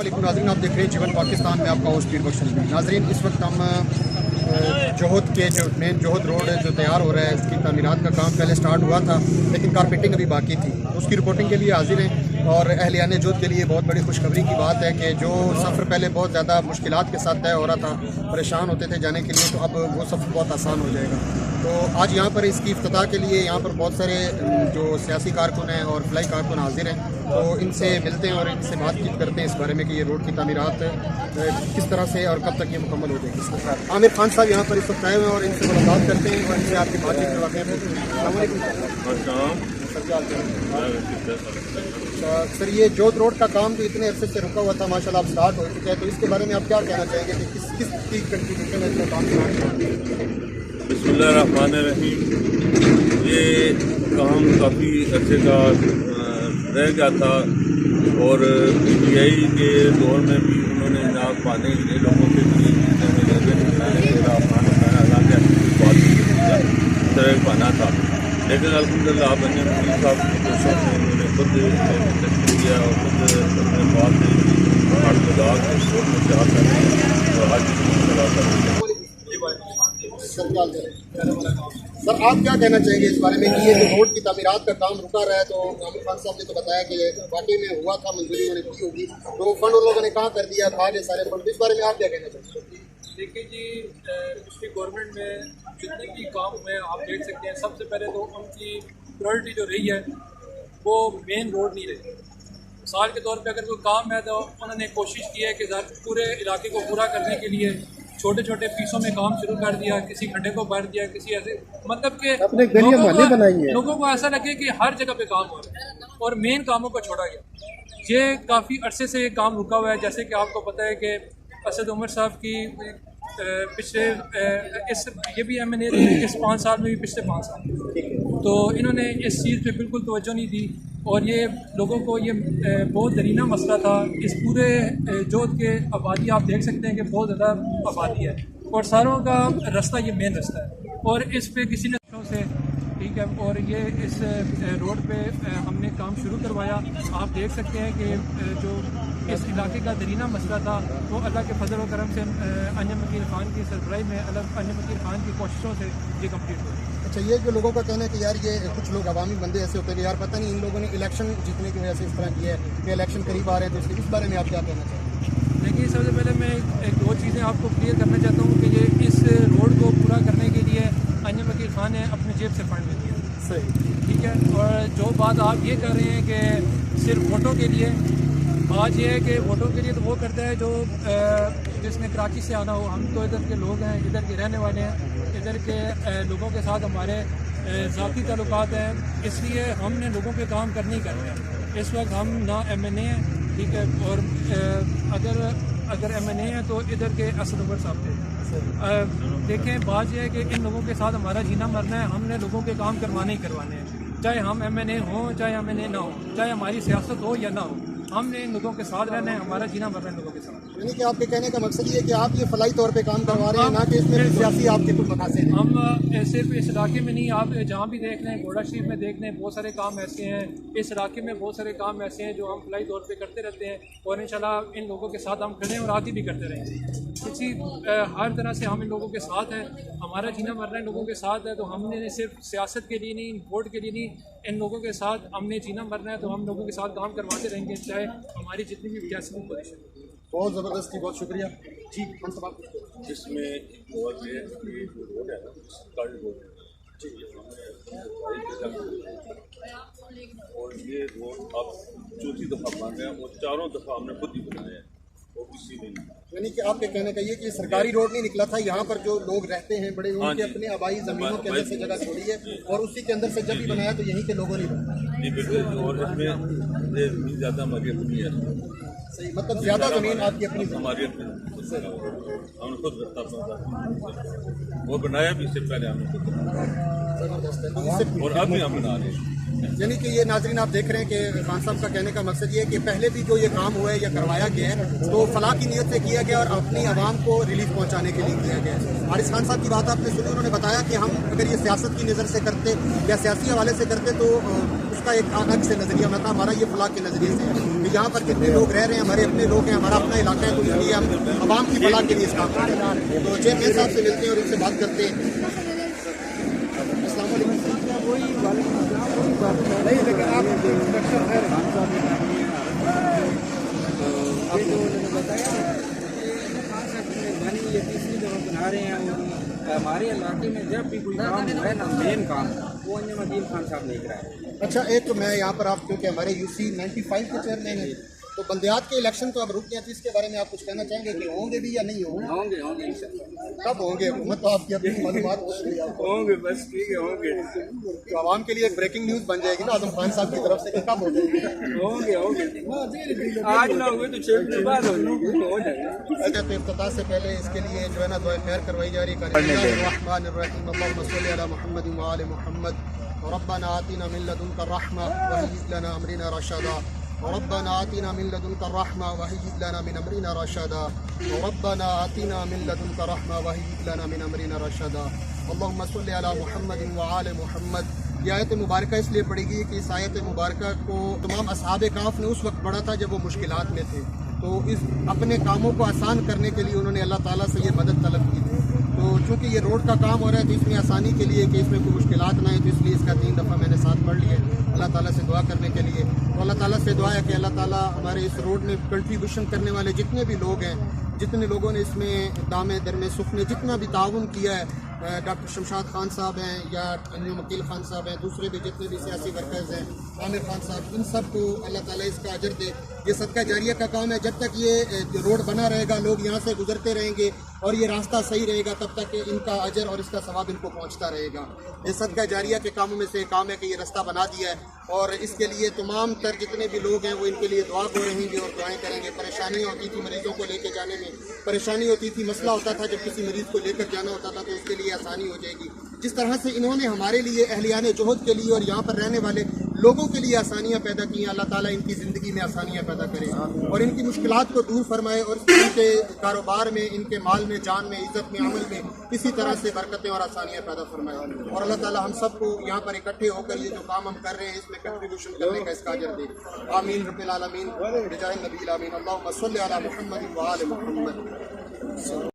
अस्सलामुअलैकुम नाज़रीन, आप देख रहे हैं जीवन पाकिस्तान में आपका होस्ट पीर बख्श अली। नाज़रीन, इस वक्त हम जोहद के जो मेन जोहद रोड जो तैयार हो रहा है उसकी तामीरात का काम पहले स्टार्ट हुआ था, लेकिन कारपेटिंग अभी बाकी थी। उसकी रिपोर्टिंग के लिए हाजिर हैं और अहलियान जोहद के लिए बहुत बड़ी खुशखबरी की बात है कि जो सफ़र पहले बहुत ज़्यादा मुश्किलात के साथ तय हो रहा था, परेशान होते थे जाने के लिए, तो अब वो सफ़र बहुत आसान हो जाएगा। तो आज यहाँ पर इसकी इफ्तिताह के लिए यहाँ पर बहुत सारे जो सियासी कारकुन हैं और फलाई कारकुन हाजिर हैं, तो इनसे मिलते हैं और इनसे बातचीत करते हैं इस बारे में कि ये रोड की तामीरात किस तरह से और कब तक ये मुकम्मल हो जाएगी। आमिर खान साहब यहाँ पर इस वक्त आए हुए हैं और इनसे मुलाकात करते हैं और इनसे आपकी बातचीत करवाते हैं। सर, ये जोध रोड का काम जो इतने अरसे से रुका हुआ था, माशाल्लाह अब स्टार्ट हो चुका है, तो इसके बारे में आप क्या कहना चाहेंगे कि किस की कंट्रीब्यूशन है इसका काम स्टार्ट? बिस्मिल्लाहिर्रहमानिर्रहीम। ये काम काफ़ी अर्से का रह गया था और PTI के दौर में भी उन्होंने ना पाने के लोगों के लिए तरह पाना था, लेकिन अल्हम्दुलिल्लाह आप अन्य साहब की कोशिश में उन्होंने खुद किया और खुद अपने बात लगा के शोर में से आता है और आज सर, आप क्या कहना चाहेंगे इस बारे में कि ये जो रोड की तामीरात का काम रुका रहा है? तो आमिर खान साहब ने तो बताया कि वाकई में हुआ था, मंजूरी उन्होंने की होगी, तो फंड उन लोगों ने कहाँ कर दिया था ये सारे फंड, इस बारे में आप क्या कहना चाहते हैं? देखिए जी, पिछली गवर्नमेंट में जितने भी काम हुए आप देख सकते हैं, सबसे पहले तो उनकी प्रायोरिटी जो रही है वो मेन रोड नहीं रही। मिसाल के तौर पे अगर कोई काम है तो उन्होंने कोशिश की है कि पूरे इलाके को पूरा करने के लिए छोटे छोटे पीसों में काम शुरू कर दिया, किसी खड्डे को भर दिया, किसी ऐसे, मतलब कि लोगों को ऐसा लगे कि हर जगह पे काम हो रहा है और मेन कामों को छोड़ा गया। ये काफ़ी अरसे से ये काम रुका हुआ है। जैसे कि आपको पता है कि असद उमर साहब की पिछले ये भी MNA थे इस 5 साल में भी, पिछले 5 साल, तो इन्होंने इस चीज़ पे बिल्कुल तवज्जो नहीं दी और ये लोगों को ये बहुत दरीना मसला था। इस पूरे जोध के आबादी आप देख सकते हैं कि बहुत ज़्यादा आबादी है और सारों का रास्ता ये मेन रास्ता है और इस पे किसी ने से, ठीक है, और ये इस रोड पे हमने काम शुरू करवाया। आप देख सकते हैं कि जो इस इलाके का दरीना मसला था वो अल्लाह के फजल व करम से अंजम वकील खान की सरबराही में अंजम वकील खान की कोशिशों से ये कम्प्लीट हुआ। अच्छा, ये जो लोगों का कहना है कि यार ये कुछ लोग अवामी बंदे ऐसे होते हैं कि यार पता नहीं इन लोगों ने इलेक्शन जीतने की वजह से इस तरह किया है कि इलेक्शन करीब आ रहे हैं, तो इस बारे में आप क्या कहना चाहेंगे? देखिए, सबसे पहले मैं एक दो चीज़ें आपको क्लियर करना चाहता हूँ कि ये इस रोड को पूरा करने के लिए अंजम वकील खान ने अपनी जेब से फंड दिया, सही, ठीक है। और जो बात आप ये कर रहे हैं कि सिर्फ वोटों के लिए, आज ये है कि वोटों के लिए तो वो करता है जो जिसने कराची से आना हो। हम तो इधर के लोग हैं, इधर के रहने वाले हैं, इधर के लोगों के साथ हमारे ज़ाती ताल्लुकात हैं, इसलिए हमने लोगों के काम करने ही करने हैं। इस वक्त हम ना MNA हैं, ठीक है, और अगर MNA हैं तो इधर के असद उमर साहब थे। देखें, बात यह है कि इन लोगों के साथ हमारा जीना मरना है, हमने लोगों के काम करवाने ही करवाने हैं, चाहे हम MNA हों चाहे MNA ना हो, चाहे हमारी सियासत हो या ना हो, हमने इन लोगों के साथ रहना है, हमारा जीना मरना है लोगों के साथ। यानी कि आपके कहने का मकसद ये है कि आप ये फलाई तौर पे काम करवा रहे हैं, ना कि इसमें सियासी आपके कुछ मकासद हैं। हम सिर्फ इस इलाके में नहीं, आप जहाँ भी देख लें, घोड़ा शरीफ में देख लें, बहुत सारे काम ऐसे हैं, इस इलाके में बहुत सारे काम ऐसे हैं जो हम फलाई तौर पे करते रहते हैं और इंशाल्लाह इन लोगों के साथ हम खड़े हैं और आगे भी करते रहेंगे। किसी हर तरह से हम इन लोगों के साथ हैं, हमारा जीना मरना इन लोगों के साथ है, तो हमने सिर्फ सियासत के लिए नहीं, वोट के लिए नहीं, इन लोगों के साथ हमने जीना मरना है, तो हम लोगों के साथ काम करवाते रहेंगे, चाहे हमारी जितनी भी सियासी पोजीशन। बहुत ज़बरदस्त, बहुत शुक्रिया जी। हम सब आप जिसमें रोड है ना, कल रोड और ये रोड अब चौथी दफ़ा बन रहे हैं और चारों दफ़ा हमने खुद ही बनाया है और किसी ने नहीं। यानी कि आपके कहने का ये कि सरकारी रोड नहीं निकला था, यहाँ पर जो लोग रहते हैं बड़े, उनके अपने आबाई ज़मीनों के अंदर से जगह छोड़ी है और उसी के अंदर से जब भी बनाया तो यहीं के लोगों ने बनाया। जी बिल्कुल, और इसमें ज़्यादा हमारी अपनी है, सही, मतलब ज़्यादा ज़मीन आपकी अपनी हमारी अपनी हमने खुद और बनाया भी, इससे पहले हमने खुद ज़बरदस्त है। और अब भी हम बना रहे हैं। یعنی کہ یہ ناظرین آپ دیکھ رہے ہیں کہ خان صاحب کا کہنے کا مقصد یہ ہے کہ پہلے بھی جو یہ کام ہوا ہے یا کروایا گیا ہے تو فلاح کی نیت سے کیا گیا اور اپنی عوام کو ریلیف پہنچانے کے لیے کیا گیا ہے. حارث خان صاحب کی بات آپ نے سنی, انہوں نے بتایا کہ ہم اگر یہ سیاست کی نظر سے کرتے یا سیاسی حوالے سے کرتے تو اس کا ایک الگ سے نظریہ ہونا تھا. ہمارا یہ فلاح کے نظریے سے ہے کہ یہاں پر جتنے لوگ رہ رہے ہیں ہمارے اپنے لوگ ہیں, ہمارا اپنا علاقہ ہے, تو اس لیے ہم عوام کی فلاح کے لیے اس کام کرتے ہیں. تو چیئرمین صاحب سے ملتے ہیں اور ان سے بات کرتے ہیں. السلام علیکم. نہیں لیکن آپ ڈاکٹر خیر خان صاحب یہ تیسری دفعہ بنا رہے ہیں. اور ہمارے علاقے میں جب بھی کوئی کام ہے نا, مین کام وہ انجم عدیل خان صاحب نہیں کرائے. اچھا, ایک میں یہاں پر آپ کیونکہ ہمارے UC 95 کے چیئرمین ہیں, تو بلدیات کے الیکشن تو اب رک گئے ہیں, تو اس کے بارے میں آپ کچھ کہنا چاہیں گے کہ ہوں گے بھی یا نہیں ہوں گے؟ ہوں گے انشاءاللہ. کب ہوں گے؟ حکومت تو آپ کی اپنی معلومات ہوں گے, بس ٹھیک ہے, ہوں گے. تو عوام کے لیے ایک بریکنگ نیوز بن جائے گی نا اعظم خان صاحب کی طرف سے کہ کب ہوں گے؟ ہوں گے. آج نہ ہوئے تو 6 دن بعد ہو جائے گا. اچھا, تو افتتاح سے پہلے اس کے لیے جو ہے نا دعائے خیر کروائی جا رہی ہے. الرحمن الرحیم, اللهم صل علی محمد وآل محمد, ربنا آتنا من لدنک الرحمة وهيئ لنا امرنا رشدا, ربنا آتنا من لدنک الرحمة وهيئ لنا من امرنا رشدا, ربنا آتنا من لدنک الرحمة وهيئ لنا من امرنا رشدا, اللهم صل علی محمد وآل محمد. یہ آیت مبارکہ اس لیے پڑھی گئی کہ اس آیت مبارکہ کو تمام اصحاب کہف نے اس وقت پڑھا تھا جب وہ مشکلات میں تھے, تو اس اپنے کاموں کو آسان کرنے کے لیے انہوں نے اللہ تعالیٰ سے یہ مدد طلب کی تھی. تو چونکہ یہ روڈ کا کام ہو رہا ہے تو اس میں آسانی کے لیے کہ اس میں کوئی مشکلات نہ آئے, تو اس لیے اس کا 3 دفعہ میں نے ساتھ پڑھ لیا اللہ تعالیٰ سے دعا کرنے کے لیے. تو اللہ تعالیٰ سے دعا ہے کہ اللہ تعالیٰ ہمارے اس روڈ میں کنٹریبیوشن کرنے والے جتنے بھی لوگ ہیں, جتنے لوگوں نے اس میں دامے درمے سکھ نے جتنا بھی تعاون کیا ہے, ڈاکٹر شمشاد خان صاحب ہیں یا انجم عقیل خان صاحب ہیں, دوسرے بھی جتنے بھی سیاسی ورکرز ہیں, عامر خان صاحب, ان سب کو اللہ تعالیٰ اس کا اجر دے. یہ صدقہ جاریہ کا کام ہے, جب تک یہ روڈ بنا رہے گا, لوگ یہاں سے گزرتے رہیں گے اور یہ راستہ صحیح رہے گا, تب تک ان کا اجر اور اس کا ثواب ان کو پہنچتا رہے گا. یہ صدقہ جاریہ کے کاموں میں سے ایک کام ہے کہ یہ راستہ بنا دیا ہے, اور اس کے لیے تمام تر جتنے بھی لوگ ہیں وہ ان کے لیے دعا گو رہیں گے اور دعائیں کریں گے. پریشانی ہوتی تھی مریضوں کو لے کے جانے میں, پریشانی ہوتی تھی, مسئلہ ہوتا تھا جب کسی مریض کو لے کر جانا ہوتا تھا, تو اس کے لیے آسانی ہو جائے گی. جس طرح سے انہوں نے ہمارے لیے اہلیان جوہد کے لیے اور یہاں پر رہنے والے لوگوں کے لیے آسانیاں پیدا کی ہیں, اللہ تعالیٰ ان کی زندگی میں آسانیاں پیدا کرے اور ان کی مشکلات کو دور فرمائے, اور ان کے کاروبار میں, ان کے مال میں, جان میں, عزت میں, عمل میں اسی طرح سے برکتیں اور آسانیاں پیدا فرمائے. اور اللہ تعالیٰ ہم سب کو یہاں پر اکٹھے ہو کر یہ جو کام ہم کر رہے ہیں اس میں کنٹریبیوشن کرنے کا اس کا اجر دے. آمین رب العالمین بجاہ النبی الامین. اللہم صل علی محمد وآل محمد.